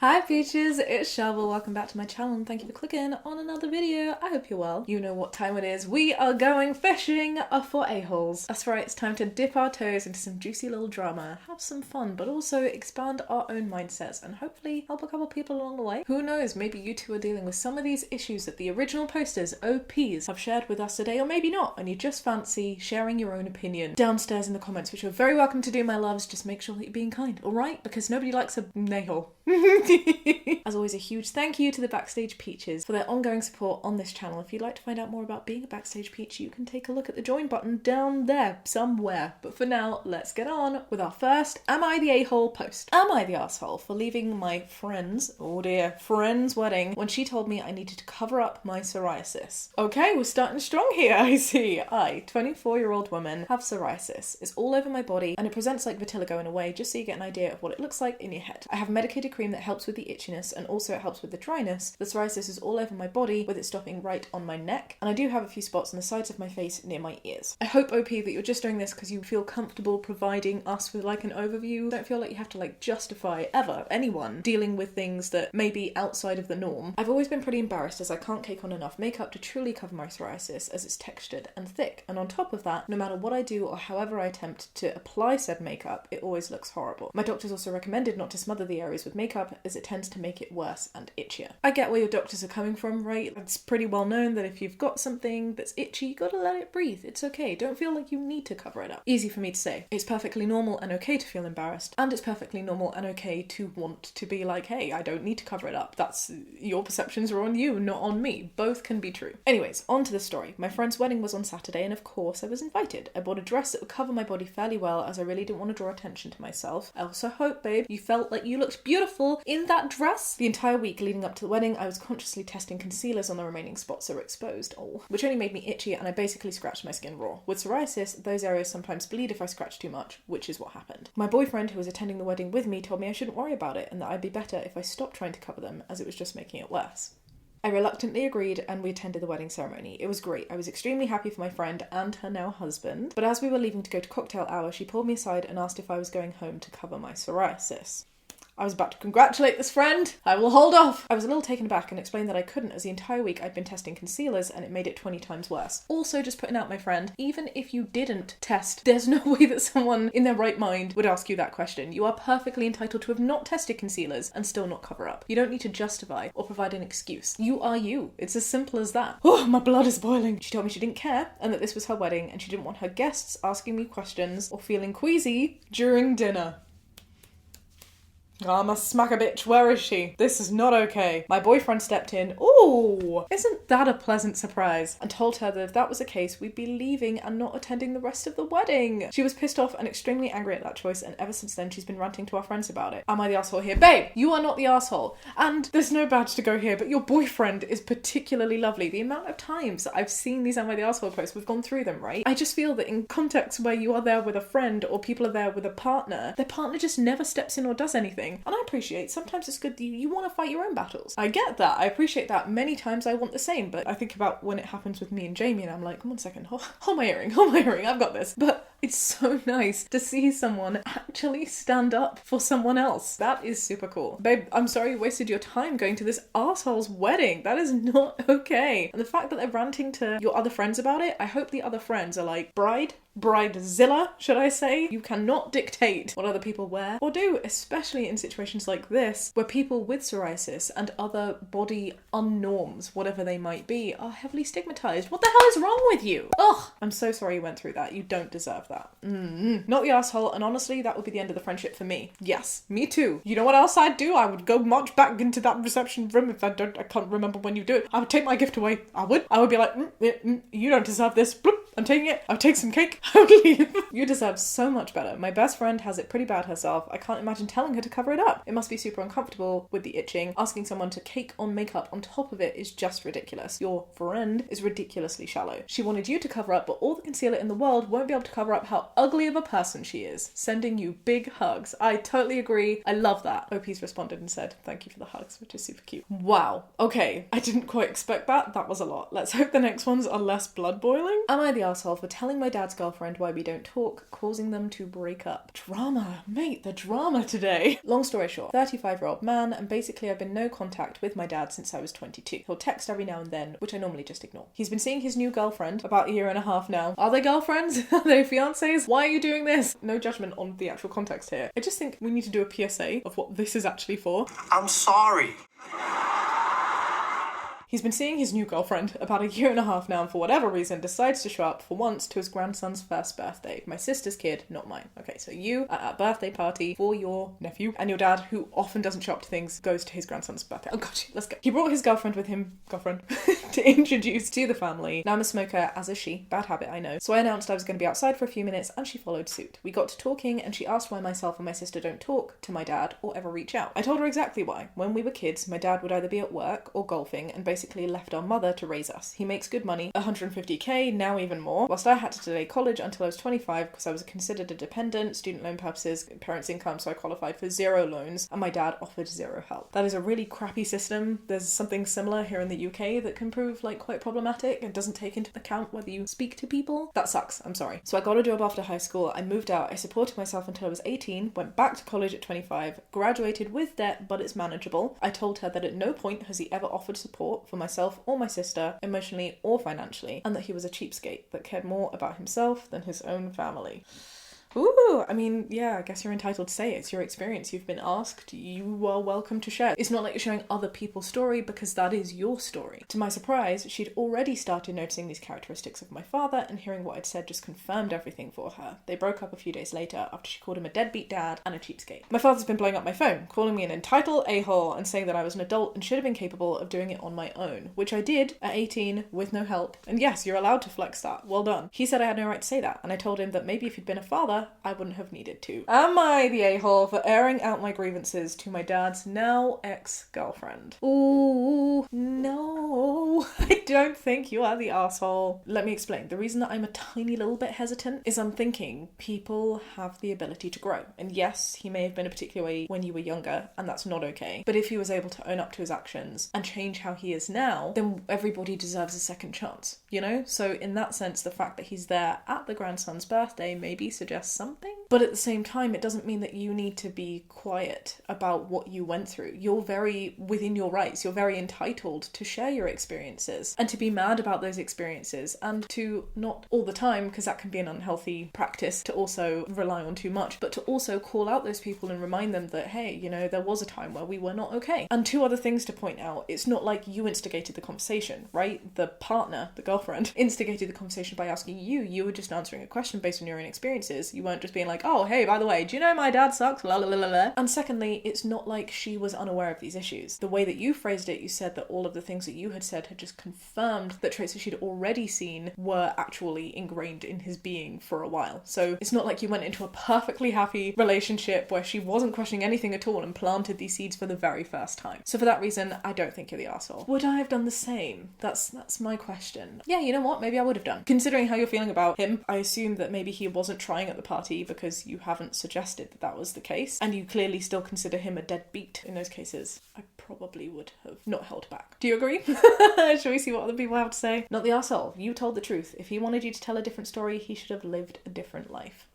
Hi peaches, it's Shaaba. Welcome back to my channel and thank you for clicking on another video. I hope you're well. You know what time it is. We are going fishing for a-holes. That's right, it's time to dip our toes into some juicy little drama, have some fun, but also expand our own mindsets and hopefully help a couple people along the way. Who knows, maybe you two are dealing with some of these issues that the original posters, OPs, have shared with us today, or maybe not, and you just fancy sharing your own opinion downstairs in the comments, which you're very welcome to do, my loves. Just make sure that you're being kind, alright? Because nobody likes a a-hole. As always, a huge thank you to the Backstage Peaches for their ongoing support on this channel. If you'd like to find out more about being a Backstage Peach, you can take a look at the join button down there somewhere. But for now, let's get on with our first Am I the A-hole post. Am I the arsehole for leaving my friend's, oh dear, friend's wedding when she told me I needed to cover up my psoriasis? Okay, we're starting strong here, I see. I, 24-year-old woman, have psoriasis. It's all over my body and it presents like vitiligo in a way, just so you get an idea of what it looks like in your head. I have medicated cream that helps with the itchiness and also it helps with the dryness. The psoriasis is all over my body with it stopping right on my neck, and I do have a few spots on the sides of my face near my ears. I hope, OP, that you're just doing this because you feel comfortable providing us with like an overview. Don't feel like you have to like justify ever anyone dealing with things that may be outside of the norm. I've always been pretty embarrassed as I can't cake on enough makeup to truly cover my psoriasis as it's textured and thick, and on top of that, no matter what I do or however I attempt to apply said makeup, it always looks horrible. My doctors also recommended not to smother the areas with makeup as it tends to make it worse and itchier. I get where your doctors are coming from, right? It's pretty well known that if you've got something that's itchy, you gotta let it breathe. It's okay. Don't feel like you need to cover it up. Easy for me to say. It's perfectly normal and okay to feel embarrassed, and it's perfectly normal and okay to want to be like, hey, I don't need to cover it up. That's your perceptions are on you, not on me. Both can be true. Anyways, on to the story. My friend's wedding was on Saturday, and of course I was invited. I bought a dress that would cover my body fairly well as I really didn't want to draw attention to myself. I also hope, babe, you felt like you looked beautiful in that dress. The entire week leading up to the wedding, I was consciously testing concealers on the remaining spots that were exposed, which only made me itchy, and I basically scratched my skin raw. With psoriasis, those areas sometimes bleed if I scratch too much, which is what happened. My boyfriend, who was attending the wedding with me, told me I shouldn't worry about it and that I'd be better if I stopped trying to cover them, as it was just making it worse. I reluctantly agreed and we attended the wedding ceremony. It was great. I was extremely happy for my friend and her now husband, but as we were leaving to go to cocktail hour, she pulled me aside and asked if I was going home to cover my psoriasis. I was about to congratulate this friend. I will hold off. I was a little taken aback and explained that I couldn't, as the entire week I'd been testing concealers and it made it 20 times worse. Also, just putting out, my friend, even if you didn't test, there's no way that someone in their right mind would ask you that question. You are perfectly entitled to have not tested concealers and still not cover up. You don't need to justify or provide an excuse. You are you. It's as simple as that. Oh, my blood is boiling. She told me she didn't care and that this was her wedding and she didn't want her guests asking me questions or feeling queasy during dinner. I must smack a bitch. Where is she? This is not okay. My boyfriend stepped in. Ooh, isn't that a pleasant surprise? And told her that if that was the case, we'd be leaving and not attending the rest of the wedding. She was pissed off and extremely angry at that choice, and ever since then she's been ranting to our friends about it. Am I the asshole here? Babe, you are not the asshole. And there's no badge to go here, but your boyfriend is particularly lovely. The amount of times that I've seen these Am I the asshole posts, we've gone through them, right? I just feel that in contexts where you are there with a friend or people are there with a partner, their partner just never steps in or does anything. And I appreciate sometimes it's good that you want to fight your own battles. I get that. I appreciate that. Many times I want the same, but I think about when it happens with me and Jamie and I'm like, come on a second, hold my earring, I've got this. But it's so nice to see someone actually stand up for someone else. That is super cool. Babe, I'm sorry you wasted your time going to this arsehole's wedding. That is not okay. And the fact that they're ranting to your other friends about it, I hope the other friends are like, bridezilla, should I say? You cannot dictate what other people wear or do, especially in situations like this, where people with psoriasis and other body unnorms, whatever they might be, are heavily stigmatized. What the hell is wrong with you? Ugh! I'm so sorry you went through that. You don't deserve that. Not the asshole, and honestly, that would be the end of the friendship for me. Yes, me too. You know what else I'd do? I would go march back into that reception room if I can't remember when you do it. I would take my gift away. I would be like, you don't deserve this. Bloop, I'm taking it. I'll take some cake. I would leave. You deserve so much better. My best friend has it pretty bad herself. I can't imagine telling her to cover it up. It must be super uncomfortable with the itching. Asking someone to cake on makeup on top of it is just ridiculous. Your friend is ridiculously shallow. She wanted you to cover up, but all the concealer in the world won't be able to cover up how ugly of a person she is. Sending you big hugs. I totally agree. I love that. OP's responded and said, thank you for the hugs, which is super cute. Wow. Okay. I didn't quite expect that. That was a lot. Let's hope the next ones are less blood boiling. Am I the the arsehole for telling my dad's girlfriend why we don't talk, causing them to break up. Drama, mate, the drama today. Long story short, 35-year-old man, and basically I've been no contact with my dad since I was 22. He'll text every now and then, which I normally just ignore. He's been seeing his new girlfriend about a year and a half now. Are they girlfriends? Are they fiancés? Why are you doing this? No judgment on the actual context here. I just think we need to do a PSA of what this is actually for. I'm sorry. He's been seeing his new girlfriend about a year and a half now, and for whatever reason decides to show up for once to his grandson's first birthday. My sister's kid, not mine. Okay, so you are at a birthday party for your nephew, and your dad, who often doesn't show up to things, goes to his grandson's birthday. Oh god, let's go. He brought his girlfriend with him, to introduce to the family. Now I'm a smoker, as is she. Bad habit, I know. So I announced I was going to be outside for a few minutes, and she followed suit. We got to talking, and she asked why myself and my sister don't talk to my dad or ever reach out. I told her exactly why. When we were kids, my dad would either be at work or golfing, and basically left our mother to raise us. He makes good money, 150k, now even more, whilst I had to delay college until I was 25 because I was considered a dependent, student loan purposes, parents' income, so I qualified for 0 loans, and my dad offered 0 help. That is a really crappy system. There's something similar here in the UK that can prove like quite problematic and doesn't take into account whether you speak to people. That sucks, I'm sorry. So I got a job after high school, I moved out, I supported myself until I was 18, went back to college at 25, graduated with debt, but it's manageable. I told her that at no point has he ever offered support for myself or my sister, emotionally or financially, and that he was a cheapskate that cared more about himself than his own family. Ooh, I mean, yeah, I guess you're entitled to say it. It's your experience. You've been asked. You are welcome to share. It's not like you're showing other people's story because that is your story. To my surprise, she'd already started noticing these characteristics of my father, and hearing what I'd said just confirmed everything for her. They broke up a few days later after she called him a deadbeat dad and a cheapskate. My father's been blowing up my phone, calling me an entitled a-hole and saying that I was an adult and should have been capable of doing it on my own, which I did at 18 with no help. And yes, you're allowed to flex that. Well done. He said I had no right to say that, and I told him that maybe if he'd been a father, I wouldn't have needed to. Am I the a-hole for airing out my grievances to my dad's now ex-girlfriend? Ooh, no. I don't think you are the asshole. Let me explain. The reason that I'm a tiny little bit hesitant is I'm thinking people have the ability to grow. And yes, he may have been a particular way when you were younger, and that's not okay. But if he was able to own up to his actions and change how he is now, then everybody deserves a second chance, you know? So in that sense, the fact that he's there at the grandson's birthday maybe suggests something. But at the same time, it doesn't mean that you need to be quiet about what you went through. You're very within your rights. You're very entitled to share your experiences and to be mad about those experiences, and to not all the time, because that can be an unhealthy practice to also rely on too much, but to also call out those people and remind them that, hey, you know, there was a time where we were not okay. And 2 other things to point out. It's not like you instigated the conversation, right? The partner, the girlfriend, instigated the conversation by asking you. You were just answering a question based on your own experiences. You weren't just being like, oh, hey, by the way, do you know my dad sucks? La la la la la. And secondly, it's not like she was unaware of these issues. The way that you phrased it, you said that all of the things that you had said had just confirmed that traits that she'd already seen were actually ingrained in his being for a while. So it's not like you went into a perfectly happy relationship where she wasn't questioning anything at all and planted these seeds for the very first time. So for that reason, I don't think you're the arsehole. Would I have done the same? That's my question. Yeah, you know what? Maybe I would have done. Considering how you're feeling about him, I assume that maybe he wasn't trying at the party because you haven't suggested that that was the case, and you clearly still consider him a deadbeat. In those cases, I probably would have not held back. Do you agree? Shall we see what other people have to say? Not the arsehole. You told the truth. If he wanted you to tell a different story, he should have lived a different life.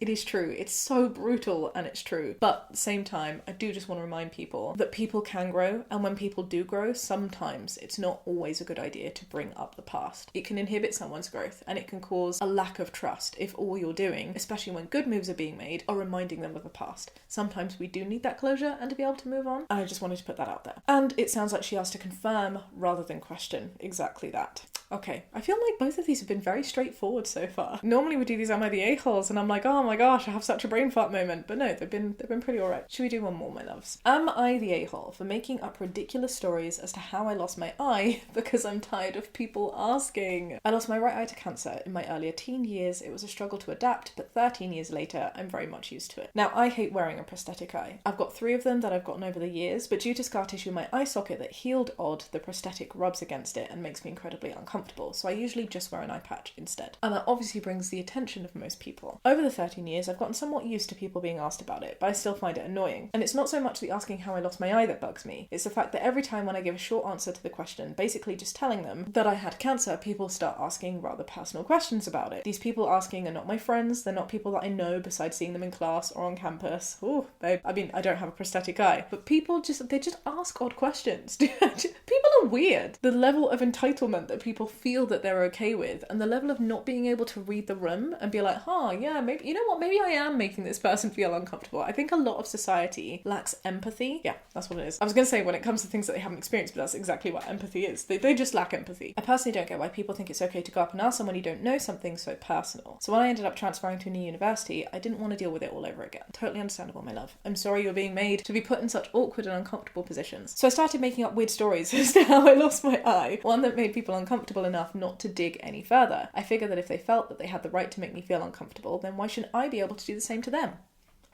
It is true. It's so brutal, and it's true. But at the same time, I do just want to remind people that people can grow, and when people do grow, sometimes it's not always a good idea to bring up the past. It can inhibit someone's growth, and it can cause a lack of trust if all you're doing, especially when good moves are being made, are reminding them of the past. Sometimes we do need that closure and to be able to move on, and I just wanted to put that out there. And it sounds like she asked to confirm rather than question exactly that. Okay, I feel like both of these have been very straightforward so far. Normally we do these Am I the a-holes, and I'm like, oh my gosh, I have such a brain fart moment. But no, they've been pretty alright. Should we do one more, my loves? Am I the a-hole for making up ridiculous stories as to how I lost my eye because I'm tired of people asking? I lost my right eye to cancer in my earlier teen years. It was a struggle to adapt, but 13 years later, I'm very much used to it. Now, I hate wearing a prosthetic eye. I've got 3 of them that I've gotten over the years, but due to scar tissue in my eye socket that healed odd, the prosthetic rubs against it and makes me incredibly uncomfortable. uncomfortable, so I usually just wear an eye patch instead. And that obviously brings the attention of most people. Over the 13 years, I've gotten somewhat used to people being asked about it, but I still find it annoying. And it's not so much the asking how I lost my eye that bugs me, it's the fact that every time when I give a short answer to the question, basically just telling them that I had cancer, people start asking rather personal questions about it. These people asking are not my friends, they're not people that I know besides seeing them in class or on campus. Oh, babe, I mean, I don't have a prosthetic eye, but people just ask odd questions. People are weird. The level of entitlement that people feel that they're okay with, and the level of not being able to read the room and be like, yeah, maybe, you know what, maybe I am making this person feel uncomfortable. I think a lot of society lacks empathy. Yeah, that's what it is. I was going to say when it comes to things that they haven't experienced, but that's exactly what empathy is. They just lack empathy. I personally don't get why people think it's okay to go up and ask someone you don't know something so personal. So when I ended up transferring to a new university, I didn't want to deal with it all over again. Totally understandable, my love. I'm sorry you're being made to be put in such awkward and uncomfortable positions. So I started making up weird stories as to how I lost my eye, one that made people uncomfortable enough not to dig any further. I figured that if they felt that they had the right to make me feel uncomfortable, then why shouldn't I be able to do the same to them?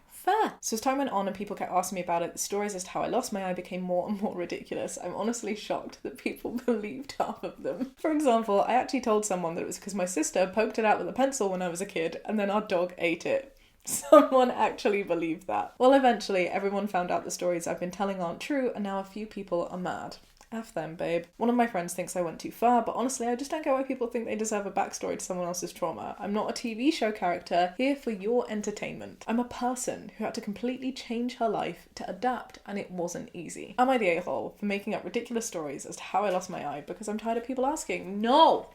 Fair. So as time went on and people kept asking me about it, the stories as to how I lost my eye became more and more ridiculous. I'm honestly shocked that people believed half of them. For example, I actually told someone that it was because my sister poked it out with a pencil when I was a kid and then our dog ate it. Someone actually believed that. Well, eventually everyone found out the stories I've been telling aren't true, and now a few people are mad. F them, babe. One of my friends thinks I went too far, but honestly, I just don't get why people think they deserve a backstory to someone else's trauma. I'm not a TV show character here for your entertainment. I'm a person who had to completely change her life to adapt, and it wasn't easy. Am I the a-hole for making up ridiculous stories as to how I lost my eye because I'm tired of people asking? No!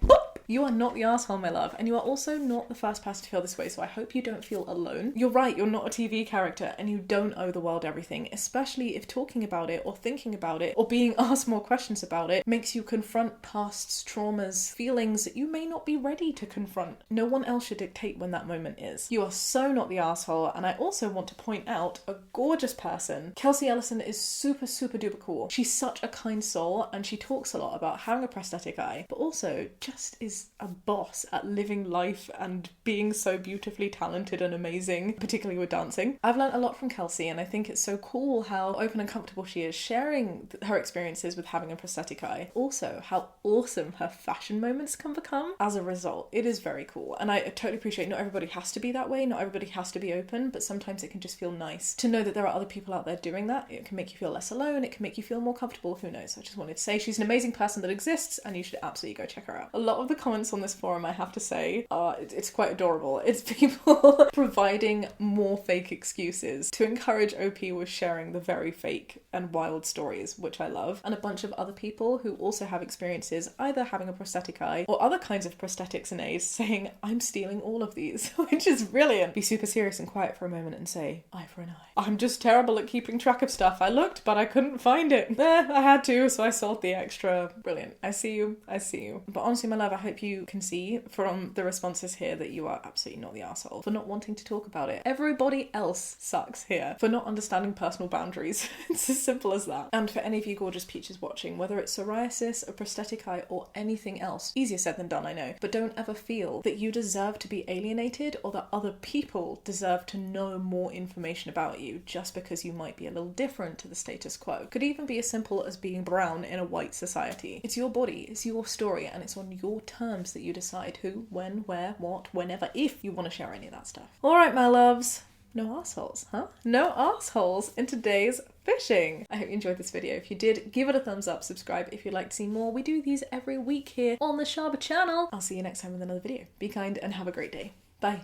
You are not the asshole, my love, and you are also not the first person to feel this way, so I hope you don't feel alone. You're right, you're not a TV character, and you don't owe the world everything, especially if talking about it, or thinking about it, or being asked more questions about it makes you confront pasts, traumas, feelings that you may not be ready to confront. No one else should dictate when that moment is. You are so not the asshole, and I also want to point out a gorgeous person. Kelsey Ellison is super, super duper cool. She's such a kind soul, and she talks a lot about having a prosthetic eye, but also just is a boss at living life and being so beautifully talented and amazing, particularly with dancing. I've learned a lot from Kelsey, and I think it's so cool how open and comfortable she is sharing her experiences with having a prosthetic eye. Also, how awesome her fashion moments can become as a result. It is very cool, and I totally appreciate not everybody has to be that way, not everybody has to be open, but sometimes it can just feel nice to know that there are other people out there doing that. It can make you feel less alone, it can make you feel more comfortable, who knows. I just wanted to say she's an amazing person that exists, and you should absolutely go check her out. A lot of the comments on this forum, I have to say, it's quite adorable. It's people providing more fake excuses to encourage OP with sharing the very fake and wild stories, which I love, and a bunch of other people who also have experiences either having a prosthetic eye or other kinds of prosthetics and A's saying, I'm stealing all of these, which is brilliant. Be super serious and quiet for a moment and say, eye for an eye. I'm just terrible at keeping track of stuff. I looked, but I couldn't find it. I had to, so I sold the extra. Brilliant. I see you. But honestly, my love, I hope you can see from the responses here that you are absolutely not the asshole for not wanting to talk about it. Everybody else sucks here for not understanding personal boundaries. It's as simple as that. And for any of you gorgeous peaches watching, whether it's psoriasis, a prosthetic eye, or anything else, easier said than done, I know, but don't ever feel that you deserve to be alienated or that other people deserve to know more information about you just because you might be a little different to the status quo. Could even be as simple as being brown in a white society. It's your body, it's your story, and it's on your terms that you decide who, when, where, what, whenever, if you want to share any of that stuff. Alright, my loves. No assholes, huh? No assholes in today's fishing. I hope you enjoyed this video. If you did, give it a thumbs up, subscribe if you'd like to see more. We do these every week here on the Shaaba channel. I'll see you next time with another video. Be kind and have a great day. Bye.